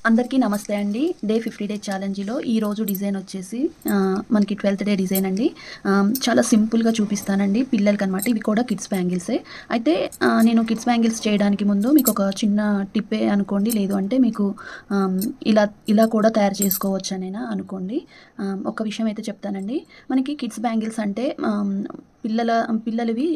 అందరికీ నమస్తే అండి. డే 50 డే ఛాలెంజ్‌లో ఈరోజు డిజైన్ వచ్చేసి మనకి 12థ్ డే డిజైన్ అండి. చాలా సింపుల్‌గా చూపిస్తానండి పిల్లలకనమాట. ఇవి కూడా కిడ్స్ బ్యాంగిల్సే. అయితే నేను కిడ్స్ బ్యాంగిల్స్ చేయడానికి ముందు మీకొక చిన్న టిప్పే అనుకోండి. లేదు అంటే మీకు ఆహ్, ఇలా ఇలా కూడా తయారు చేసుకోవచ్చనైనా అనుకోండి. ఒక విషయం అయితే చెప్తానండి. మనకి కిడ్స్ బ్యాంగిల్స్ అంటే పిల్లలవి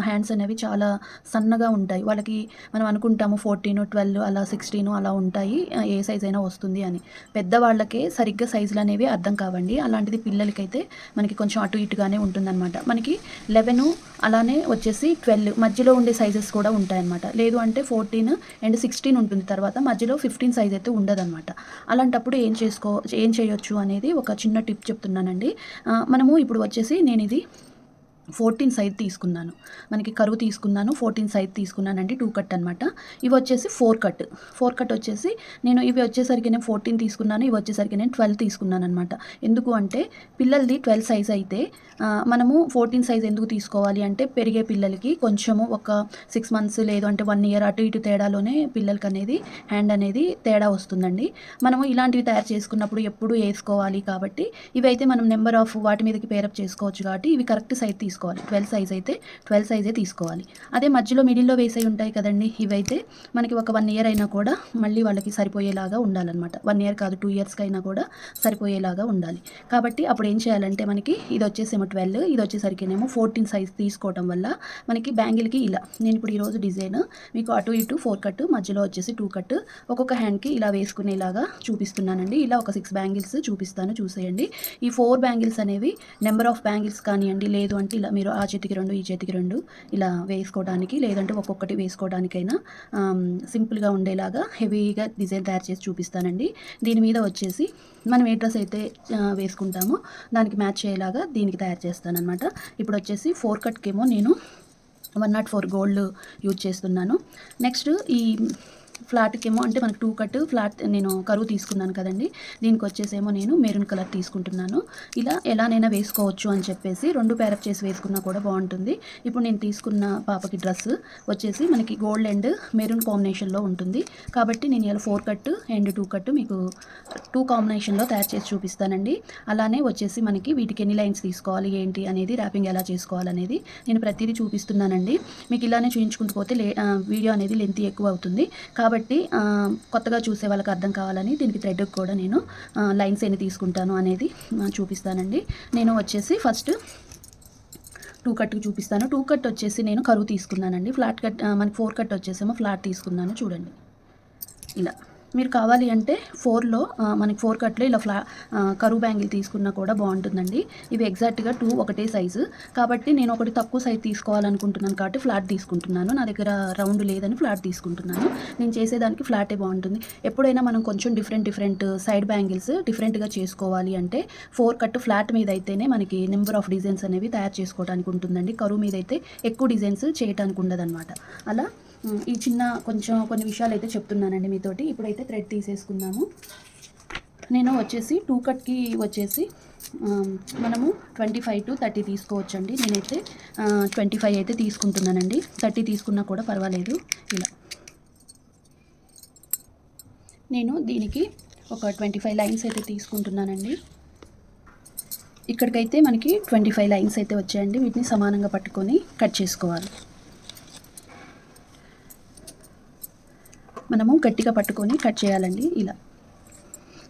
హ్యాండ్స్ అనేవి చాలా సన్నగా ఉంటాయి. వాళ్ళకి మనం అనుకుంటాము 14, 12 అలా 16 అలా ఉంటాయి. ఏ సైజ్ అయినా వస్తుంది అని. పెద్దవాళ్ళకే సరిగ్గా సైజులనేవి అర్థం కావండి. అలాంటిది పిల్లలకైతే మనకి కొంచెం అటు ఇటుగానే ఉంటుందనమాట. మనకి 11 అలానే వచ్చేసి 12 మధ్యలో ఉండే సైజెస్ కూడా ఉంటాయన్నమాట. లేదు అంటే 14 అండ్ 16 ఉంటుంది తర్వాత. మధ్యలో 15 సైజ్ అయితే ఉండదనమాట. అలాంటప్పుడు ఏం చేయొచ్చు అనేది ఒక చిన్న టిప్ చెప్తున్నానండి. మనము ఇప్పుడు వచ్చేసి నేనిది 14 సైజ్ తీసుకున్నాను. మనకి కరువు తీసుకున్నాను. 14 సైజ్ తీసుకున్నానండి. 2 కట్ అనమాట. ఇవి వచ్చేసి 4 కట్. 4 కట్ వచ్చేసి నేను ఇవి వచ్చేసరికి నేను 14 తీసుకున్నాను. ఇవి వచ్చేసరికి నేను 12 తీసుకున్నాననమాట. ఎందుకు అంటే పిల్లలది 12 సైజ్ అయితే మనము 14 సైజ్ ఎందుకు తీసుకోవాలి అంటే పెరిగే పిల్లలకి కొంచెము ఒక 6 మంత్స్ లేదు అంటే 1 ఇయర్ అటు ఇటు తేడాలోనే పిల్లలకనేది హ్యాండ్ అనేది తేడా వస్తుందండి. మనము ఇలాంటివి తయారు చేసుకున్నప్పుడు ఎప్పుడు ఏసుకోవాలి కాబట్టి ఇవైతే మనం నెంబర్ ఆఫ్ వాటి మీదకి పేరప్ చేసుకోవచ్చు కాబట్టి ఇవి కరెక్ట్ సైజ్ తీసుకోవాలి. 12 సైజ్ అయితే 12 సైజే తీసుకోవాలి. అదే మధ్యలో మిడిల్‌లో వేసేయి ఉంటాయి కదండీ! ఇవైతే మనకి ఒక 1 ఇయర్ అయినా కూడా మళ్ళీ వాళ్ళకి సరిపోయేలాగా ఉండాలనమాట. 1 ఇయర్ కాదు 2 ఇయర్స్‌కైనా కూడా సరిపోయేలాగా ఉండాలి. కాబట్టి అప్పుడు ఏం చేయాలంటే మనకి ఇదొచ్చేసేమో 12 ఇదొచ్చేసరికినేమో 14 సైజ్ తీసుకోవటం వల్ల మనకి బ్యాంగిల్‌కి ఇలా నేనిప్పుడు ఈరోజు డిజైన్ మీకు అటు ఇటు 4 కట్ మధ్యలో వచ్చేసి 2 కట్ ఒక్కొక్క హ్యాండ్‌కి ఇలా వేసుకునేలాగా చూపిస్తున్నానండి. ఇలా ఒక 6 బ్యాంగిల్స్ చూపిస్తాను చూసేయండి. ఈ 4 బ్యాంగిల్స్ అనేవి నెంబర్ ఆఫ్ బ్యాంగిల్స్ కానియండి, లేదు అంటే ఇలా మీరు ఆ చేతికి 2, ఈ చేతికి 2 ఇలా వేసుకోవడానికి, లేదంటే ఒక్కొక్కటి వేసుకోవడానికైనా సింపుల్‌గా ఉండేలాగా హెవీగా డిజైన్ తయారు చేసి చూపిస్తానండి. దీని మీద వచ్చేసి మనం ఏ డ్రెస్ అయితే వేసుకుంటామో దానికి మ్యాచ్ అయ్యేలాగా దీనికి తయారు చేస్తాననమాట. ఇప్పుడొచ్చేసి 4 కట్‌కేమో నేను 104 గోల్డ్ యూజ్ చేస్తున్నాను. నెక్స్ట్ ఈ ఫ్లాట్‌కేమో అంటే మనకు 2 కట్ ఫ్లాట్ నేను కరువు తీసుకున్నాను కదండీ! దీనికొచ్చేసేమో నేను మెరూన్ కలర్ తీసుకుంటున్నాను. ఇలా ఎలానైనా వేసుకోవచ్చు అని చెప్పేసి 2 పేరప్ చేసి వేసుకున్నా కూడా బావుంటుంది. ఇప్పుడు నేను తీసుకున్న పాపకి డ్రెస్ వచ్చేసి మనకి గోల్డ్ అండ్ మెరూన్ కాంబినేషన్‌లో ఉంటుంది. కాబట్టి నేను ఇలా 4 కట్ అండ్ 2 కట్ మీకు 2 కాంబినేషన్‌లో తయారు చేసి చూపిస్తానండి. అలానే వచ్చేసి మనకి వీటికి ఎన్ని లైన్స్ తీసుకోవాలి ఏంటి అనేది ర్యాపింగ్ ఎలా చేసుకోవాలనేది నేను ప్రతీదీ చూపిస్తున్నానండి. మీకు ఇలానే చూయించుకుంటూ పోతే వీడియో అనేది లెంతీ ఎక్కువ అవుతుంది. కాబట్టి కొత్తగా చూసే వాళ్ళకి అర్థం కావాలని దీనికి థ్రెడ్‌కి కూడా నేను లైన్స్ ఎన్ని తీసుకుంటాను అనేది చూపిస్తానండి. నేను వచ్చేసి ఫస్ట్ 2 కట్‌కి చూపిస్తాను. 2 కట్ వచ్చేసి నేను కరువు తీసుకున్నానండి. ఫ్లాట్ కట్ మనకి 4 కట్ వచ్చేసేమో ఫ్లాట్ తీసుకున్నాను చూడండి. ఇలా. మీరు కావాలి అంటే 4లో మనకి 4 కట్‌లో ఇలా కరువు బ్యాంగిల్ తీసుకున్నా కూడా బావుంటుందండి. ఇవి ఎగ్జాక్ట్‌గా 2 ఒకటే సైజు. కాబట్టి నేను ఒకటి తక్కువ సైజ్ తీసుకోవాలనుకుంటున్నాను కాబట్టి ఫ్లాట్ తీసుకుంటున్నాను. నా దగ్గర రౌండ్ లేదని ఫ్లాట్ తీసుకుంటున్నాను. నేను చేసేదానికి ఫ్లాటే బావుంటుంది. ఎప్పుడైనా మనం కొంచెం డిఫరెంట్ సైడ్ బ్యాంగిల్స్ డిఫరెంట్‌గా చేసుకోవాలి అంటే 4 కట్ ఫ్లాట్ మీద అయితేనే మనకి నంబర్ ఆఫ్ డిజైన్స్ అనేవి తయారు చేసుకోవడానికి ఉంటుందండి. కరువు మీద అయితే ఎక్కువ డిజైన్స్ చేయటానికి ఉండదనమాట. అలా ఈ చిన్న కొంచెం కొన్ని విషయాలైతే చెప్తున్నానండి మీతోటి. ఇప్పుడైతే థ్రెడ్ తీసేసుకుందాము. నేను వచ్చేసి 2 కట్‌కి వచ్చేసి మనము 25-30 తీసుకోవచ్చండి. నేనైతే 25 అయితే తీసుకుంటున్నానండి. 30 తీసుకున్నా కూడా పర్వాలేదు. ఇలా. నేను దీనికి ఒక 25 లైన్స్ అయితే తీసుకుంటున్నానండి. ఇక్కడికైతే మనకి 25 లైన్స్ అయితే వచ్చాయండి. వీటిని సమానంగా పట్టుకొని కట్ చేసుకోవాలి. మనము గట్టిగా పట్టుకొని కట్ చేయాలండి ఇలా.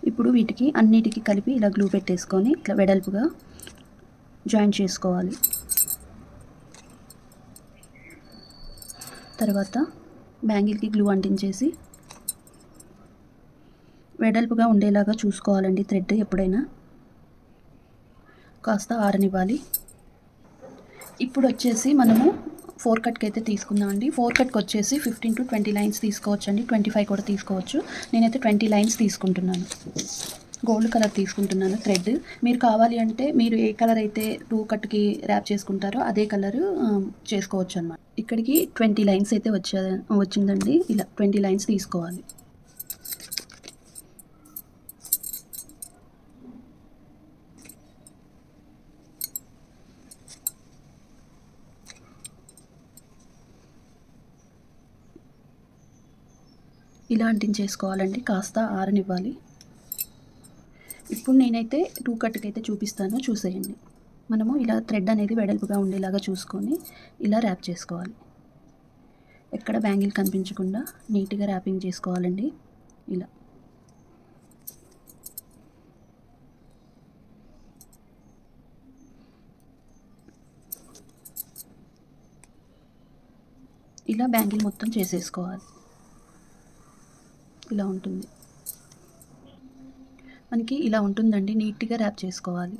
ఇప్పుడు వీటికి అన్నిటికి కలిపి ఇలా గ్లూ పెట్టేసుకొని ఇట్లా వెడల్పుగా జాయిన్ చేసుకోవాలి. తర్వాత బ్యాంగిల్‌కి గ్లూ అంటించేసి వెడల్పుగా ఉండేలాగా చూసుకోవాలండి థ్రెడ్ ఎప్పుడైనా. కాస్త ఆరనివ్వాలి. ఇప్పుడు వచ్చేసి మనము 4 కట్‌కి అయితే తీసుకుందామండి. 4 కట్‌కి వచ్చేసి 15-20 లైన్స్ తీసుకోవచ్చండి. 25 కూడా తీసుకోవచ్చు. నేనైతే 20 లైన్స్ తీసుకుంటున్నాను. గోల్డ్ కలర్ తీసుకుంటున్నాను థ్రెడ్. మీరు కావాలి అంటే మీరు ఏ కలర్ అయితే 2 కట్‌కి ర్యాప్ చేసుకుంటారో అదే కలరు చేసుకోవచ్చనమాట. ఇక్కడికి 20 లైన్స్ అయితే వచ్చిందండి. ఇలా 20 లైన్స్ తీసుకోవాలి. ఇలా అంటించేసుకోవాలండి, కాస్త ఆరనివ్వాలి. ఇప్పుడు నేనైతే 2 కట్‌కైతే చూపిస్తాను, చూసేయండి. మనము ఇలా థ్రెడ్ అనేది వెడల్పుగా ఉండేలాగా చూసుకొని ఇలా ర్యాప్ చేసుకోవాలి. ఎక్కడ బ్యాంగిల్ కనిపించకుండా నీట్‌గా ర్యాపింగ్ చేసుకోవాలండి ఇలా. ఇలా బ్యాంగిల్ మొత్తం చేసేసుకోవాలి. ఇలా ఉంటుంది. మనకి ఇలా ఉంటుందండి, నీట్‌గా ర్యాప్ చేసుకోవాలి.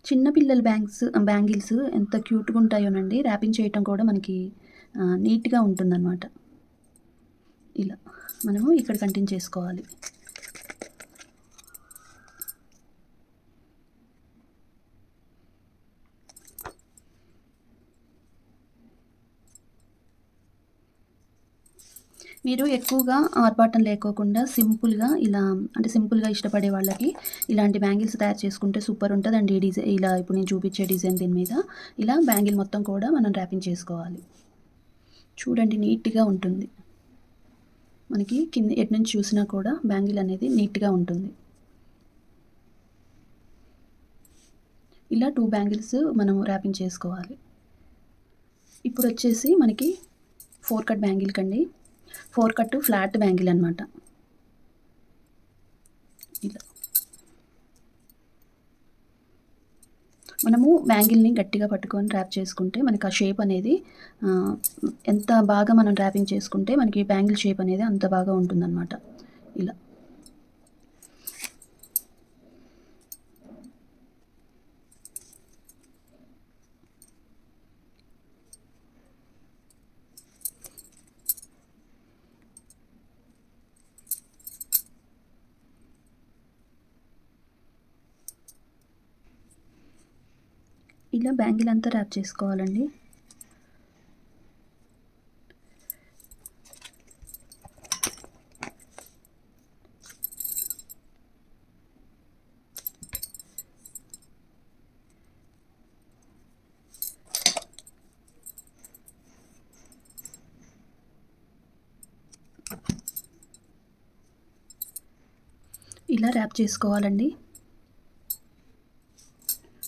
చిన్న పిల్లల బ్యాంగిల్స్ ఎంత క్యూట్‌గా ఉంటాయోనండి. ర్యాపింగ్ చేయటం కూడా మనకి నీట్‌గా ఉంటుందన్నమాట. ఇలా మనము ఇక్కడ కంటిన్యూ చేసుకోవాలి. మీరు ఎక్కువగా ఆర్భాటం లేకోకుండా సింపుల్‌గా ఇలా, అంటే సింపుల్‌గా ఇష్టపడే వాళ్ళకి ఇలాంటి బ్యాంగిల్స్ తయారు చేసుకుంటే సూపర్ ఉంటదండి. ఇలా ఇప్పుడు నేను చూపించే డిజైన్ దీని మీద ఇలా బ్యాంగిల్ మొత్తం కూడా మనం ర్యాపింగ్ చేసుకోవాలి. చూడండి, నీట్‌గా ఉంటుంది. మనకి కింద ఎటు నుంచి చూసినా కూడా బ్యాంగిల్ అనేది నీట్‌గా ఉంటుంది. ఇలా 2 బ్యాంగిల్స్ మనం ర్యాపింగ్ చేసుకోవాలి. ఇప్పుడు వచ్చేసి మనకి 4 కట్ బ్యాంగిల్ కండి. 4 కట్ ఫ్లాట్ బ్యాంగిల్ అనమాట. ఇలా మనము బ్యాంగిల్ని గట్టిగా పట్టుకొని ర్యాప్ చేసుకుంటే మనకి ఆ షేప్ అనేది ఎంత బాగా మనం ర్యాపింగ్ చేసుకుంటే మనకి బ్యాంగిల్ షేప్ అనేది అంత బాగా ఉంటుందన్నమాట. ఇలా ఇలా బ్యాంగిల్ అంతా ర్యాప్ చేసుకోవాలండి. ఇలా ర్యాప్ చేసుకోవాలండి.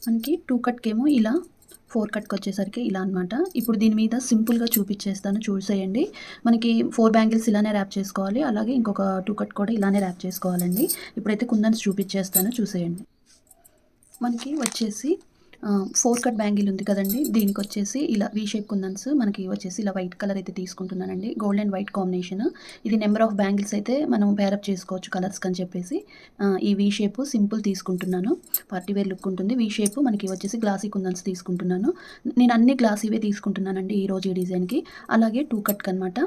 మనకి 2 కట్‌కేమో ఇలా, 4 కట్‌కి వచ్చేసరికి ఇలా అనమాట. ఇప్పుడు దీని మీద సింపుల్‌గా చూపించేస్తాను, చూసేయండి. మనకి 4 బ్యాంగిల్స్ ఇలానే ర్యాప్ చేసుకోవాలి. అలాగే ఇంకొక 2 కట్ కూడా ఇలానే ర్యాప్ చేసుకోవాలండి. ఇప్పుడైతే కుందన్స్ చూపించేస్తాను, చూసేయండి. మనకి వచ్చేసి 4 కట్ బ్యాంగిల్ ఉంది కదండీ! దీనికొచ్చేసి ఇలా వి షేప్ కుందన్స్ మనకి వచ్చేసి ఇలా వైట్ కలర్ అయితే తీసుకుంటున్నానండి. Gold and white combination. ఇది నెంబర్ ఆఫ్ బ్యాంగిల్స్ అయితే మనం పేరప్ చేసుకోవచ్చు కలర్స్‌కని చెప్పేసి ఈ వి షేప్ సింపుల్ తీసుకుంటున్నాను. పార్టీ వేర్ లుక్ ఉంటుంది. వి షేప్ మనకి వచ్చేసి గ్లాసీ కుందన్స్ తీసుకుంటున్నాను. నేను అన్ని గ్లాసీవే తీసుకుంటున్నానండి ఈరోజు ఈ డిజైన్‌కి. అలాగే 2 కట్‌కనమాట.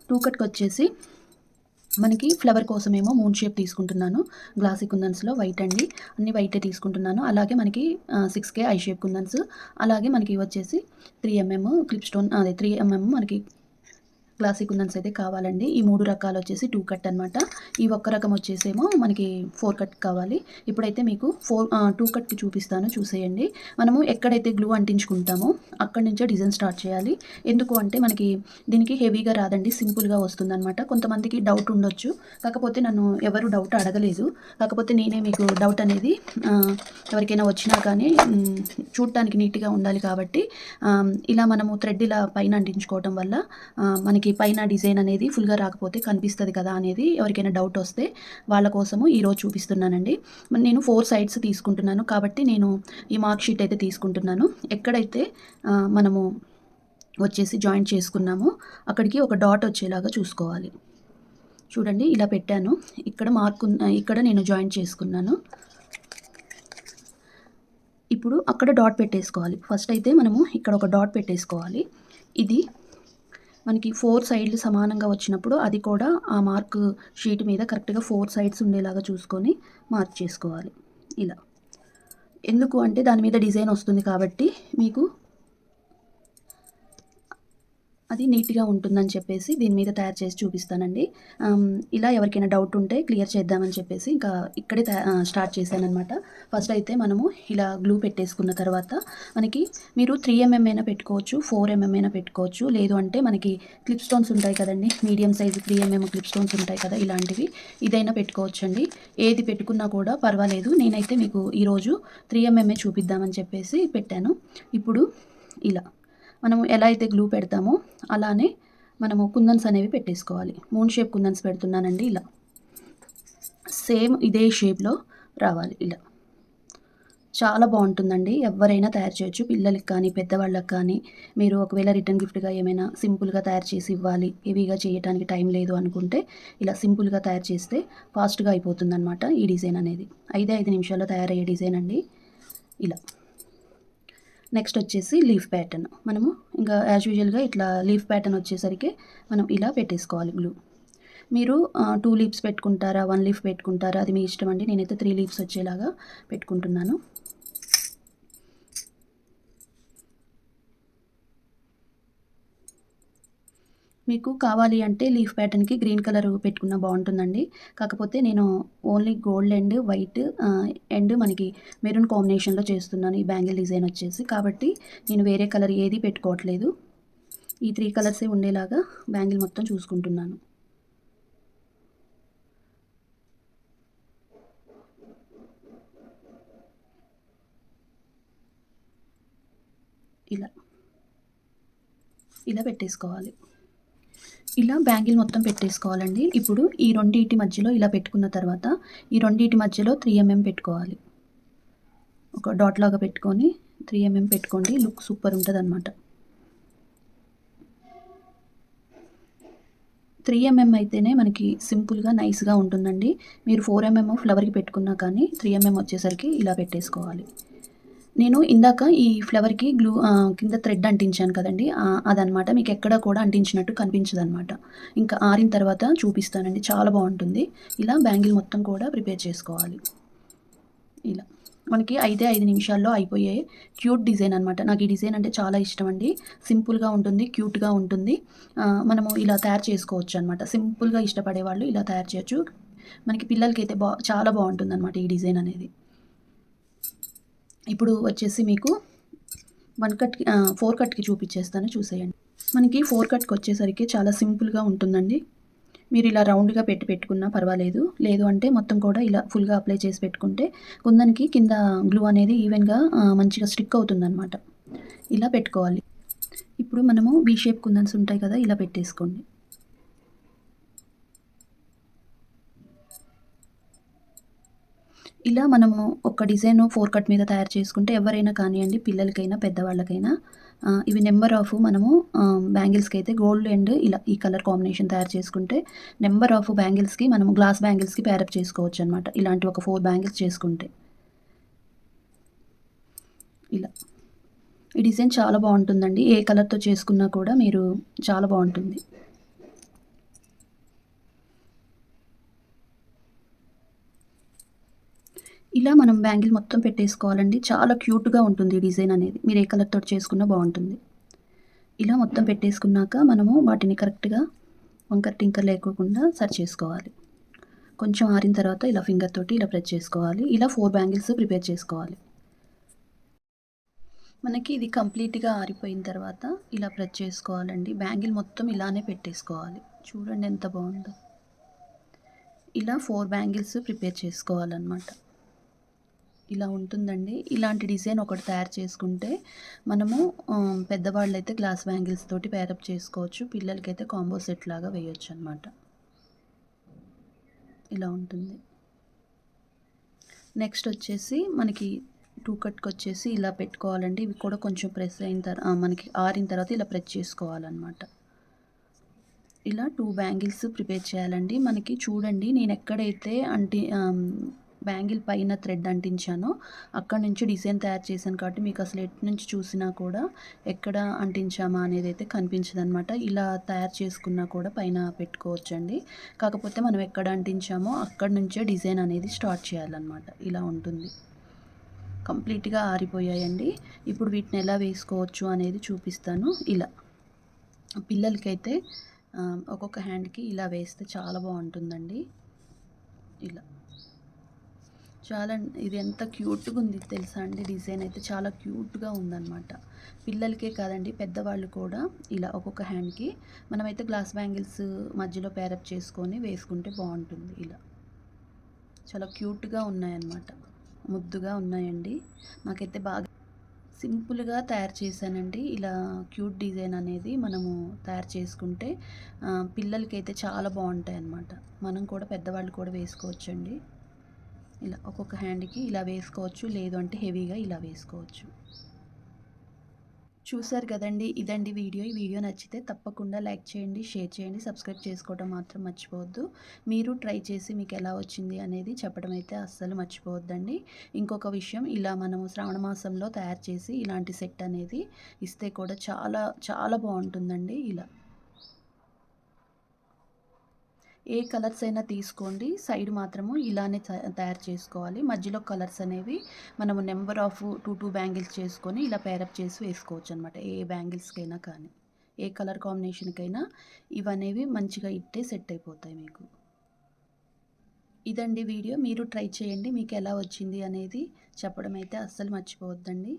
2 కట్‌కొచ్చేసి మనకి ఫ్లవర్ కోసమేమో మూన్ షేప్ తీసుకుంటున్నాను. గ్లాసీ కుందన్స్‌లో వైట్ అండి. అన్ని వైటే తీసుకుంటున్నాను. అలాగే మనకి 6K ఐ షేప్ కుందన్స్. అలాగే మనకి వచ్చేసి 3 క్లిప్ స్టోన్, అదే 3 మనకి గ్లాసీ కుందన్స్ అయితే కావాలండి. ఈ 3 రకాలు వచ్చేసి 2 కట్ అనమాట. ఈ ఒక్క రకం వచ్చేసేమో మనకి 4 కట్ కావాలి. ఇప్పుడైతే మీకు 2 కట్‌కి చూపిస్తాను, చూసేయండి. మనము ఎక్కడైతే గ్లూ అంటించుకుంటామో అక్కడి నుంచే డిజైన్ స్టార్ట్ చేయాలి. ఎందుకు అంటే మనకి దీనికి హెవీగా రాదండి, సింపుల్‌గా వస్తుందనమాట. కొంతమందికి డౌట్ ఉండొచ్చు. కాకపోతే నన్ను ఎవరు డౌట్ అడగలేదు. కాకపోతే నేనే మీకు డౌట్ అనేది ఎవరికైనా వచ్చినా కానీ చూడటానికి నీట్‌గా ఉండాలి కాబట్టి ఇలా మనము థ్రెడ్ ఇలా పైన అంటించుకోవటం వల్ల మనకి పైన డిజైన్ అనేది ఫుల్‌గా రాకపోతే కనిపిస్తది కదా అనేది ఎవరికైనా డౌట్ వస్తే వాళ్ళ కోసము ఈరోజు చూపిస్తున్నానండి. నేను 4 సైడ్స్ తీసుకుంటున్నాను కాబట్టి నేను ఈ మార్క్ షీట్ అయితే తీసుకుంటున్నాను. ఎక్కడైతే మనము వచ్చేసి జాయింట్ చేసుకున్నామో అక్కడికి ఒక డాట్ వచ్చేలాగా చూసుకోవాలి. చూడండి, ఇలా పెట్టాను. ఇక్కడ నేను జాయింట్ చేసుకున్నాను. ఇప్పుడు అక్కడ డాట్ పెట్టేసుకోవాలి. ఫస్ట్ అయితే మనము ఇక్కడ ఒక డాట్ పెట్టేసుకోవాలి. ఇది మనకి 4 సైడ్లు సమానంగా వచ్చినప్పుడు అది కూడా ఆ మార్క్ షీట్ మీద కరెక్ట్‌గా 4 సైడ్స్ ఉండేలాగా చూసుకొని మార్క్ చేసుకోవాలి. ఇలా. ఎందుకు అంటే దాని మీద డిజైన్ వస్తుంది కాబట్టి మీకు అది నీట్‌గా ఉంటుందని చెప్పేసి దీని మీద తయారు చేసి చూపిస్తానండి. ఆహ్, ఇలా ఎవరికైనా డౌట్ ఉంటే క్లియర్ చేద్దామని చెప్పేసి ఇంకా ఇక్కడే స్టార్ట్ చేశాననమాట. ఫస్ట్ అయితే మనము ఇలా గ్లూ పెట్టేసుకున్న తర్వాత మనకి మీరు 3 అయినా పెట్టుకోవచ్చు, 4 అయినా పెట్టుకోవచ్చు. లేదు అంటే మనకి క్లిప్ స్టోన్స్ ఉంటాయి కదండీ! మీడియం సైజ్ 3 క్లిప్ స్టోన్స్ ఉంటాయి కదా! ఇలాంటివి ఇదైనా పెట్టుకోవచ్చండి. ఏది పెట్టుకున్నా కూడా పర్వాలేదు. నేనైతే మీకు ఈరోజు 3 చూపిద్దామని చెప్పేసి పెట్టాను. ఇప్పుడు ఇలా మనము ఎలా అయితే గ్లూ పెడతామో అలానే మనము కుందన్స్ అనేవి పెట్టేసుకోవాలి. మూన్ షేప్ కుందన్స్ పెడుతున్నానండి ఇలా. సేమ్ ఇదే షేప్‌లో రావాలి ఇలా. చాలా బావుంటుందండి. ఎవ్వరైనా తయారు చేయొచ్చు. పిల్లలకి కానీ, పెద్దవాళ్ళకి కానీ, మీరు ఒకవేళ రిటర్న్ గిఫ్ట్‌గా ఏమైనా సింపుల్‌గా తయారు చేసి ఇవ్వాలి, హెవీగా చేయటానికి టైం లేదు అనుకుంటే, ఇలా సింపుల్‌గా తయారు చేస్తే ఫాస్ట్‌గా అయిపోతుందనమాట ఈ డిజైన్ అనేది. 5 నిమిషాల్లో తయారయ్యే డిజైన్ అండి ఇలా. నెక్స్ట్ వచ్చేసి లీఫ్ ప్యాటర్న్. మనము ఇంకా యాజ్ యూజువల్‌గా ఇట్లా లీఫ్ ప్యాటర్న్ వచ్చేసరికి మనం ఇలా పెట్టేసుకోవాలి గ్లూ. మీరు 2 లీవ్స్ పెట్టుకుంటారా? 1 లీఫ్ పెట్టుకుంటారా? అది మీ ఇష్టం అండి. నేనైతే 3 లీవ్స్ వచ్చేలాగా పెట్టుకుంటున్నాను. మీకు కావాలి అంటే లీఫ్ ప్యాటర్న్‌కి గ్రీన్ కలర్ పెట్టుకున్నా బావుంటుందండి. కాకపోతే నేను only gold and white and మనకి మెరూన్ కాంబినేషన్‌లో చేస్తున్నాను ఈ బ్యాంగిల్ డిజైన్ వచ్చేసి. కాబట్టి నేను వేరే కలర్ ఏది పెట్టుకోవట్లేదు. ఈ 3 కలర్సే ఉండేలాగా బ్యాంగిల్ మొత్తం చూసుకుంటున్నాను. ఇలా. ఇలా పెట్టేసుకోవాలి. ఇలా బ్యాంగిల్ మొత్తం పెట్టేసుకోవాలండి. ఇప్పుడు ఈ రెండిటి మధ్యలో ఇలా పెట్టుకున్న తర్వాత, ఈ రెండిటి మధ్యలో 3 పెట్టుకోవాలి. ఒక డాట్ లాగా పెట్టుకొని 3 పెట్టుకోండి. లుక్ సూపర్ ఉంటదనమాట. 3 అయితేనే మనకి సింపుల్‌గా, నైస్‌గా ఉంటుందండి. మీరు 4 ఫ్లవర్‌కి పెట్టుకున్నా కానీ 3 వచ్చేసరికి ఇలా పెట్టేసుకోవాలి. నేను ఇందాక ఈ ఫ్లవర్‌కి కింద థ్రెడ్ అంటించాను కదండీ! అదనమాట. మీకెక్కడ కూడా అంటించినట్టు కనిపించదనమాట. ఇంకా ఆరిన తర్వాత చూపిస్తానండి. చాలా బావుంటుంది. ఇలా బ్యాంగిల్ మొత్తం కూడా ప్రిపేర్ చేసుకోవాలి. ఇలా. మనకి 5 నిమిషాల్లో అయిపోయే క్యూట్ డిజైన్ అనమాట. నాకు ఈ డిజైన్ అంటే చాలా ఇష్టమండి. సింపుల్‌గా ఉంటుంది, క్యూట్‌గా ఉంటుంది. మనము ఇలా తయారు చేసుకోవచ్చనమాట. సింపుల్‌గా ఇష్టపడే వాళ్ళు ఇలా తయారు చేయొచ్చు. మనకి పిల్లలకైతే చాలా బావుంటుందనమాట ఈ డిజైన్ అనేది. ఇప్పుడు వచ్చేసి మీకు 4 కట్‌కి చూపిచ్చేస్తాను చూసేయండి. మనకి 4 కట్‌కొచ్చేసరికి చాలా సింపుల్‌గా ఉంటుందండి. మీరు ఇలా రౌండ్‌గా పెట్టుకున్నా పర్వాలేదు. లేదు అంటే మొత్తం కూడా ఇలా ఫుల్‌గా అప్లై చేసి పెట్టుకుంటే కుందన్‌కి కింద గ్లూ అనేది ఈవెన్‌గా మంచిగా స్టిక్ అవుతుందనమాట. ఇలా పెట్టుకోవాలి. ఇప్పుడు మనము వి షేప్ కుందన్స్ ఉంటాయి కదా! ఇలా పెట్టేసుకోండి. ఇలా మనము ఒక డిజైను 4 కట్ మీద తయారు చేసుకుంటే ఎవరైనా కానియండి పిల్లలకైనా, పెద్దవాళ్ళకైనా ఇవి నంబర్ ఆఫ్ మనము బ్యాంగిల్స్‌కైతే గోల్డ్ అండ్ ఇలా ఈ కలర్ కాంబినేషన్ తయారు చేసుకుంటే నంబర్ ఆఫ్ బ్యాంగిల్స్‌కి మనము గ్లాస్ బ్యాంగిల్స్‌కి పేరప్ చేసుకోవచ్చనమాట. ఇలాంటి ఒక 4 బ్యాంగిల్స్ చేసుకుంటే. ఇలా. ఈ డిజైన్ చాలా బావుంటుందండి. ఏ కలర్‌తో చేసుకున్నా కూడా మీరు చాలా బావుంటుంది. ఇలా మనం బ్యాంగిల్ మొత్తం పెట్టేసుకోవాలండి. చాలా క్యూట్‌గా ఉంటుంది ఈ డిజైన్ అనేది. మీరు ఏ కలర్‌తోటి చేసుకున్నా బావుంటుంది. ఇలా మొత్తం పెట్టేసుకున్నాక మనము వాటిని కరెక్ట్‌గా వంకర టింకర లేకోకుండా సరి చేసుకోవాలి. కొంచెం ఆరిన తర్వాత ఇలా ఫింగర్ తోటి ఇలా ప్రెస్ చేసుకోవాలి. ఇలా 4 బ్యాంగిల్స్ ప్రిపేర్ చేసుకోవాలి. మనకి ఇది కంప్లీట్‌గా ఆరిపోయిన తర్వాత ఇలా ప్రెస్ చేసుకోవాలండి. బ్యాంగిల్ మొత్తం ఇలానే పెట్టేసుకోవాలి. చూడండి ఎంత బావుందో. ఇలా 4 బ్యాంగిల్స్ ప్రిపేర్ చేసుకోవాలనమాట. ఇలా ఉంటుందండి. ఇలాంటి డిజైన్ ఒకటి తయారు చేసుకుంటే మనము పెద్దవాళ్ళైతే గ్లాస్ బ్యాంగిల్స్ తోటి పేరప్ చేసుకోవచ్చు. పిల్లలకైతే కాంబో సెట్ లాగా వేయొచ్చనమాట. ఇలా ఉంటుంది. నెక్స్ట్ వచ్చేసి మనకి 2 కట్‌కొచ్చేసి ఇలా పెట్టుకోవాలండి. ఇవి కూడా కొంచెం ప్రెస్ అయిన మనకి ఆరిన తర్వాత ఇలా ప్రెస్ చేసుకోవాలనమాట. ఇలా 2 బ్యాంగిల్స్ ప్రిపేర్ చేయాలండి. మనకి చూడండి నేనెక్కడైతే బ్యాంగిల్ పైన థ్రెడ్ అంటించానో అక్కడి నుంచి డిజైన్ తయారు చేశాను కాబట్టి మీకు అసలు ఎటు నుంచి చూసినా కూడా ఎక్కడ అంటించామా అనేదైతే కనిపించదనమాట. ఇలా తయారు చేసుకున్నా కూడా పైన పెట్టుకోవచ్చండి. కాకపోతే మనం ఎక్కడ అంటించామో అక్కడి నుంచే డిజైన్ అనేది స్టార్ట్ చేయాలనమాట. ఇలా ఉంటుంది. కంప్లీట్‌గా ఆరిపోయాయండి. ఇప్పుడు వీటిని ఎలా వేసుకోవచ్చు అనేది చూపిస్తాను ఇలా. పిల్లలకైతే ఒక్కొక్క హ్యాండ్‌కి ఇలా వేస్తే చాలా బావుంటుందండి. ఇలా. చాలా ఇది ఎంత క్యూట్‌గా ఉంది తెలుసా అండి. డిజైన్ అయితే చాలా క్యూట్‌గా ఉందనమాట. పిల్లలకే కాదండి పెద్దవాళ్ళు కూడా ఇలా ఒక్కొక్క హ్యాండ్‌కి మనమైతే గ్లాస్ బ్యాంగిల్స్ మధ్యలో పేరప్ చేసుకొని వేసుకుంటే బావుంటుంది ఇలా. చాలా క్యూట్‌గా ఉన్నాయన్నమాట. ముద్దుగా ఉన్నాయండి. నాకైతే బాగా సింపుల్‌గా తయారు చేశానండి. ఇలా క్యూట్ డిజైన్ అనేది మనము తయారు చేసుకుంటే పిల్లలకైతే చాలా బావుంటాయన్నమాట. మనం కూడా పెద్దవాళ్ళు కూడా వేసుకోవచ్చండి. ఇలా ఒక్కొక్క హ్యాండ్‌కి ఇలా వేసుకోవచ్చు. లేదు అంటే హెవీగా ఇలా వేసుకోవచ్చు. చూసారు గదండీ! ఇదండి వీడియో. ఈ వీడియో నచ్చితే తప్పకుండా లైక్ చేయండి, షేర్ చేయండి, సబ్స్క్రైబ్ చేసుకోవడం మాత్రం మర్చిపోవద్దు. మీరు ట్రై చేసి మీకెలా వచ్చింది అనేది చెప్పడం అయితే అస్సలు మర్చిపోవద్దండి. ఇంకొక విషయం ఇలా మనము శ్రావణ మాసంలో తయారు చేసి ఇలాంటి సెట్ అనేది ఇస్తే కూడా చాలా చాలా బావుంటుందండి ఇలా. ఏ కలర్స్ అయినా తీసుకోండి. సైడ్ మాత్రము ఇలానే తయారు చేసుకోవాలి. మధ్యలో కలర్స్ అనేవి మనము నంబర్ ఆఫ్ 2 బ్యాంగిల్స్ చేసుకొని ఇలా పేరప్ చేసి వేసుకోవచ్చనమాట. ఏ బ్యాంగిల్స్‌కైనా కానీ. ఏ కలర్ కాంబినేషన్‌కైనా ఇవనేవి మంచిగా ఇట్టే సెట్ అయిపోతాయి మీకు. ఇదండి వీడియో. మీరు ట్రై చేయండి. మీకెలా వచ్చింది అనేది చెప్పడం అయితే అస్సలు మర్చిపోవద్దండి.